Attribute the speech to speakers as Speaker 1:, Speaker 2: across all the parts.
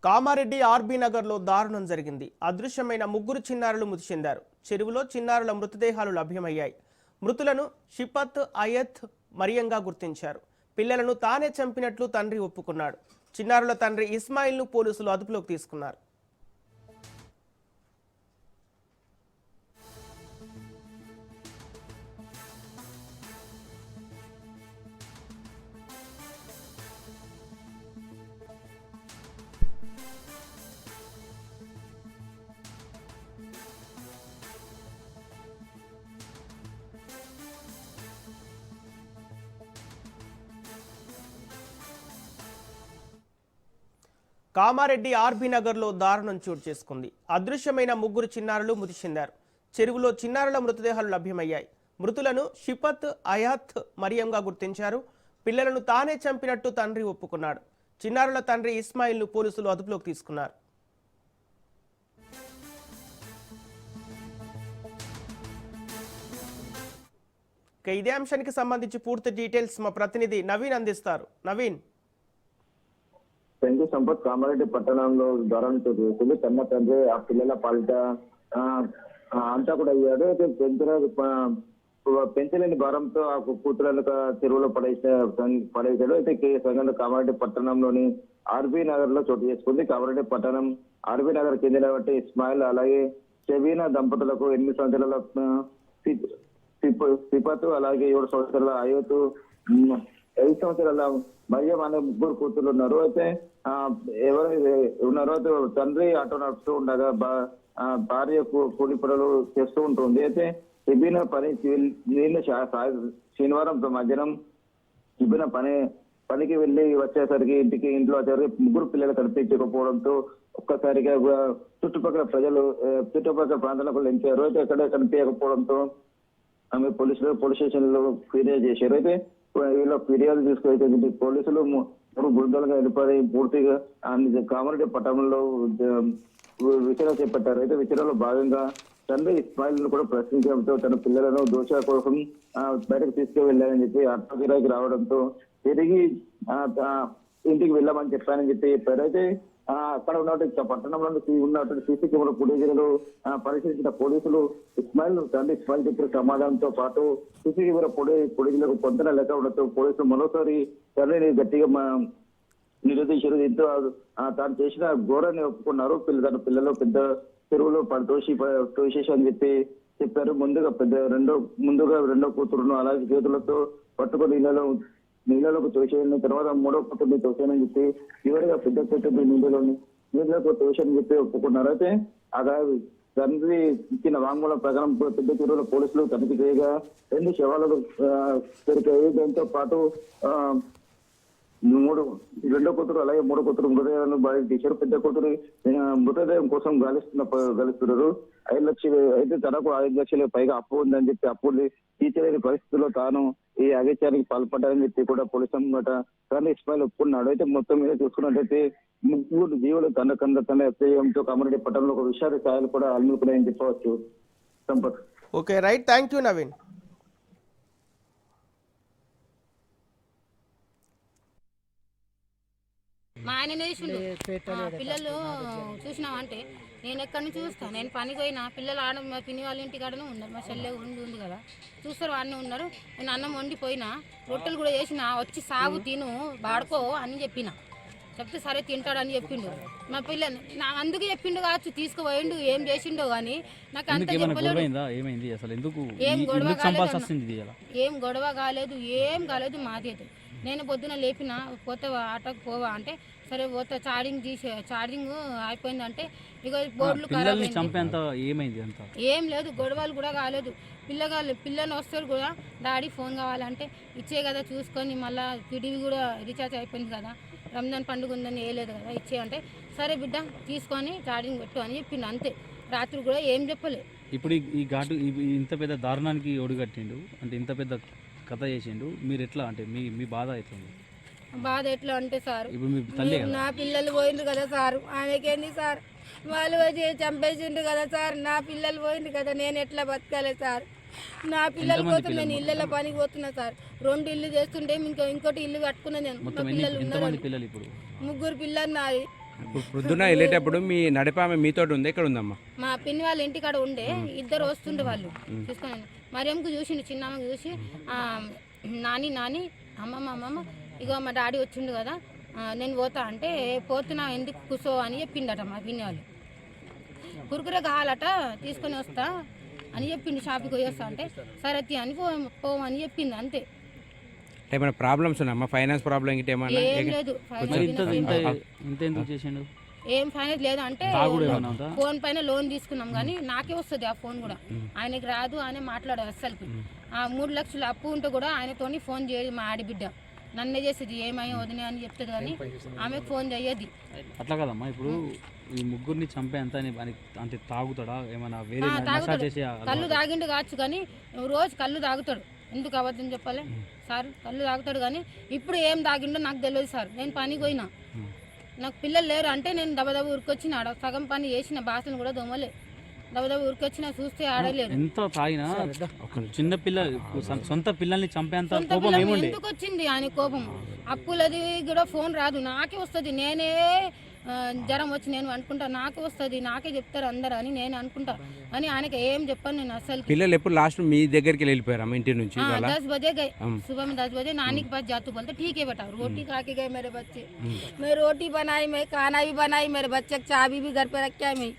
Speaker 1: Kamareddy RB నగర్లో దారుణం జరిగింది. అదృశ్యమైన ముగ్గురు చిన్నారులు మృతి చెందారు. చెరువులో చిన్నారుల మృతదేహాలు లభ్యమయ్యాయి. మృతులను షిపత్, అయత్, మరియంగా గుర్తించారు. పిల్లలను తానే చంపినట్లు తండ్రి ఒప్పుకున్నాడు. చిన్నారుల తండ్రి ఇస్మాయిల్ను పోలీసులు అదుపులోకి తీసుకున్నారు. కామారెడ్డి ఆర్బీ నగర్లో దారుణం చోటు చేసుకుంది. అదృశ్యమైన ముగ్గురు చిన్నారులు మృతి చెందారు. చెరువులో చిన్నారుల మృతదేహాలు లభ్యమయ్యాయి. మృతులను షిపత్, అయాత్, మరియంగా గుర్తించారు. పిల్లలను తానే చంపినట్టు తండ్రి ఒప్పుకున్నాడు. చిన్నారుల తండ్రి ఇస్మాయిల్ను పోలీసులు అదుపులోకి తీసుకున్నారు. ఇదే అంశానికి సంబంధించి పూర్తి డీటెయిల్స్ మా ప్రతినిధి నవీన్ అందిస్తారు. నవీన్.
Speaker 2: సంపత్ కామారెడ్డి పట్టణంలో దారుణం చేసింది. కన్న తండ్రి ఆ పిల్లల పాలిట అంతా కూడా అయ్యాడు. పెంచలేని భారంతో ఆ కూతురు చెరువులో పడేశాడు. అయితే సంఘటన కామారెడ్డి పట్టణంలోని ఆర్బీ నగర్ లో చోటు చేసుకుంది. కామారెడ్డి పట్టణం ఆర్బీ నగర్ చెందినటువంటి ఇస్మాయిల్ అలాగే షబీనా దంపతులకు 8 సంవత్సరాల సిపత్ అలాగే 7 సంవత్సరాల అయోత్ 5 సంవత్సరాల మరియం అనే ముగ్గురు కూతురు ఉన్నారు. అయితే ఎవరైతే ఉన్నారో తండ్రి ఆటో నడుస్తూ ఉండగా భార్య కూలి పనులు చేస్తూ ఉంటుంది. అయితే షబీనా వీళ్ళు శనివారం మధ్యాహ్నం షబీనా పనికి వెళ్ళి వచ్చేసరికి ఇంట్లో వచ్చేసరికి ముగ్గురు పిల్లలు కనిపించకపోవడంతో ఒక్కసారిగా చుట్టుపక్కల ప్రాంతాలకు లెంచారు. అయితే ఎక్కడ కనిపించకపోవడంతో ఆమె పోలీస్ స్టేషన్ లో ఫిర్యాదు చేశారు. అయితే వీళ్ళ ఫిర్యాదు తీసుకువైతే పోలీసులు 3 బృందాలుగా వెళ్ళిపోయి పూర్తిగా కామారెడ్డి పట్టణంలో విచారణ చేపట్టారు. అయితే విచారణలో భాగంగా తండ్రి ఇస్మాయిల్ ను కూడా ప్రశ్నించడంతో తన పిల్లలను దోష కోసం బయటకు తీసుకువెళ్ళారని చెప్పి ఆత్మగిరాకి రావడంతో తిరిగి ఇంటికి వెళ్ళామని చెప్పానని చెప్పారు. అయితే అక్కడ ఉన్నటువంటి పట్టణంలో ఉన్నటువంటి సీసీ కెమెరా ఫుటేజీలు పరిశీలించిన పోలీసులు తండ్రి ఇస్మాయిల్ చెప్పిన సమాధానంతో పాటు సీసీ కెమెరా ఫుటేజీలకు పొందన లేక ఉండడంతో పోలీసులు మరోసారి తండ్రిని గట్టిగా నిరోధించారు. దీంతో తాను చేసిన ఘోరాన్ని ఒప్పుకున్నారు. తన పిల్లలు పెద్ద చెరువులో తోసేసి చెప్పి చెప్పారు. ముందుగా రెండో కూతురును అలాగే చేతులతో పట్టుకుని నీళ్ళలోకి తోసేయని తర్వాత 3వ కూతుర్ని తోసేయని చెప్పి చివరిగా పెద్ద కూతుర్ని నీళ్ళలోకి తోసేయని చెప్పి ఒప్పుకున్నారు. అయితే తండ్రి ఇచ్చిన వాంగ్మూలం ప్రకారం పెద్ద చెరువులో పోలీసులు తనిఖీ చేయగా 2 శవాలు దొరికాయి. దాంతో పాటు రెండో కూతురు అలాగే 3వ కూతురు మృతదేహాలను బయట తీశారు. పెద్ద కూతురు మృతదేహం కోసం గాలిస్తున్నారు. 5 లక్షలు అయితే తనకు 5 లక్షల పైగా అప్పు ఉందని చెప్పి అప్పులు తీర్చలేని పరిస్థితుల్లో తాను ఈ అగత్యానికి పాల్పడ్డారని చెప్పి కూడా పోలీసు తండ్రి ఇస్మాయిల్ ఒప్పుకున్నాడు. అయితే మొత్తం మీద చూసుకున్నట్టయితే ముగ్గురు జీవులు తన ఎఫ్ఐఎంతో కామారెడ్డి పట్టణంలో ఒక విషాద ఛాయలు కూడా అల్లుకున్నాయని చెప్పవచ్చు. Sampath.
Speaker 1: Okay, right, thank you Naveen.
Speaker 3: మా ఆయన చూసిండు పిల్లలు చూసినామంటే నేను ఎక్కడి నుంచి చూస్తాను. నేను పనికి పోయినా పిల్లలు ఆడ మా పిన్ని వాళ్ళ ఇంటికాడనే ఉన్నారు. మా చెల్లె ఉంది కదా చూస్తారు, అన్నీ ఉన్నారు. నేను అన్నం వండిపోయినా రొట్టెలు కూడా చేసిన వచ్చి సాగు తిను వాడుకో అని చెప్పిన. చెప్తే సరే తింటాడని చెప్పిండు. మా పిల్లలు అందుకు చెప్పిండు కావచ్చు, తీసుకుపోయిండు ఏం చేసిండో కానీ నాకు అంత చెప్పలేదు. ఏం గొడవ కాలేదు, ఏం కాలేదు. మాది నేను పొద్దున లేపిన పోతే ఆటోకి పోవా అంటే సరే పోతా, ఛార్జింగ్ అయిపోయిందంటే ఇక బోర్డులు ఏం లేదు, గొడవలు కూడా కాలేదు. పిల్లలు వస్తారు కూడా డాడీ ఫోన్ కావాలంటే ఇచ్చే కదా చూసుకొని మళ్ళీ టీవీ కూడా రీఛార్జ్ అయిపోయింది కదా, రంజాన్ పండుగ ఉందని వేయలేదు కదా ఇచ్చే అంటే సరే బిడ్డ తీసుకొని ఛార్జింగ్ పెట్టు అని చెప్పిండు. అంతే, రాత్రి కూడా ఏం చెప్పలేదు.
Speaker 4: ఇప్పుడు ఈ ఘాటు ఇంత పెద్ద దారుణానికి ఒడిగట్టిండు అంటే ఇంత పెద్ద కథ చేసిండు. మీరు ఎట్లా అంటే మీ బాధ ఎట్లా?
Speaker 3: బాధ ఎట్లా అంటే సార్ నా పిల్లలు పోయిండ్రు కదా సార్, ఆయనకేంది సార్, వాళ్ళు వచ్చి చంపేసిండ్రు కదా సార్, నా పిల్లలు పోయిండ్రు కదా, నేను ఎట్లా బతకాలి సార్? నా పిల్లల కోసం నేను ఇళ్ళలో పనికి పోతున్నా సార్. 2 ఇల్లు చేస్తుంటే ఇంకోటి ఇల్లు కట్టుకున్నా నేను. మా పిల్లలు ఉన్నారు, 3 పిల్లలు నాది.
Speaker 5: ఇప్పుడు పొద్దున్న వెళ్ళేటప్పుడు మీ నడిపామె మీతోటి ఉంది, ఎక్కడ ఉందమ్మా?
Speaker 3: మా పిన్ని వాళ్ళ ఇంటికాడ ఉండే, ఇద్దరు వస్తుండే వాళ్ళు తీసుకొని. మరియంకు చూసిండు, చిన్నమ్మకి చూసి నాని నాని అమ్మమ్మ ఇగో మా డాడీ వచ్చిండు కదా, నేను పోతా అంటే పోతున్నా ఎందుకు కూసో అని చెప్పిండట మా పిన్ని వాళ్ళు. కురుకురే కావాలట తీసుకొని వస్తా అని చెప్పిండు, షాప్కి పోయి వస్తా అంటే సరే అని పోమని చెప్పింది అంతే.
Speaker 5: ఏమైనా ప్రాబ్లమ్స్ ఉన్నాయమ్మా? ఫైనాన్స్ ప్రాబ్లం ఇంక ఏమన్నా?
Speaker 3: ఏం లేదు,
Speaker 4: మరి ఇంత ఎందుకు చేసిండు?
Speaker 3: ఏం ఫైనాన్స్ లేదు అంటే
Speaker 4: తాగుడు ఏమన్నా ఉందా?
Speaker 3: ఫోన్ పైన లోన్ తీసుకున్నాం కానీ నాకే వస్తుంది ఆ ఫోన్ కూడా, ఆయనకి రాదు ఆయన మాట్లాడారు అస్సలకి. 3 లక్షలు అప్పు ఉంటే కూడా ఆయనతోని ఫోన్ చేయదు మా ఆడిబిడ్డ, నన్నే చేసేది ఏమయ్యో వదిన అని చెప్తుంది కానీ ఆమెకు ఫోన్ చేయదు.
Speaker 4: అట్లా కదమ్మా, ఇప్పుడు ఈ ముగ్గురిని చంపే అంత అంటే తాగుతాడా ఏమన్నా? వేరే నశా
Speaker 3: తాగుతాడు,
Speaker 4: చేసే
Speaker 3: కళ్ళు తాగిండు కావచ్చు కానీ రోజు కళ్ళు తాగుతాడు. ఎందుకు అబద్ధం చెప్పాలి సార్? కళ్ళు తాగుతాడు కానీ ఇప్పుడు ఏం తాగిండో నాకు తెలియదు సార్. నేను పనికి పోయినా, నాకు పిల్లలు లేరు అంటే నేను దబదబ ఉరికొచ్చిన, ఆడ సగం పని చేసిన, బాసను కూడా దొమ్మలే, దబదబ ఉరికొచ్చిన, చూస్తే ఆడలేరు.
Speaker 4: ఎంత తాగినా చిన్న పిల్లలు సొంత పిల్లల్ని చంపేంత కోపం ఏముండే?
Speaker 3: ఎందుకు వచ్చింది ఆయన కోపం? అప్పులది కూడా ఫోన్ రాదు, నాకే వస్తుంది. నేనే జ్వరం వచ్చి నేను అనుకుంటా, నాకే వస్తుంది, నాకే చెప్తారు అందరు అని నేను అనుకుంటా అని ఆయనకి ఏం చెప్పాను నేను అసలు.
Speaker 5: పిల్లలు ఎప్పుడు లాస్ట్ మీ దగ్గరికి వెళ్ళిపోయారు ఇంటి నుంచి?
Speaker 3: 10 बजे गए, सुबह में 10 बजे नानी के पास जातू बोलते ठीक है बेटा, रोटी खा के गए मेरे बच्चे। मैं रोटी बनाई, मैं खाना भी बनाई, मेरे बच्चे की चाबी भी घर पे रख के आई, मैं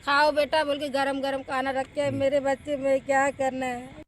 Speaker 3: खाओ बेटा बोल के गरम गरम खाना रख के मेरे बच्चे, मैं क्या करना है।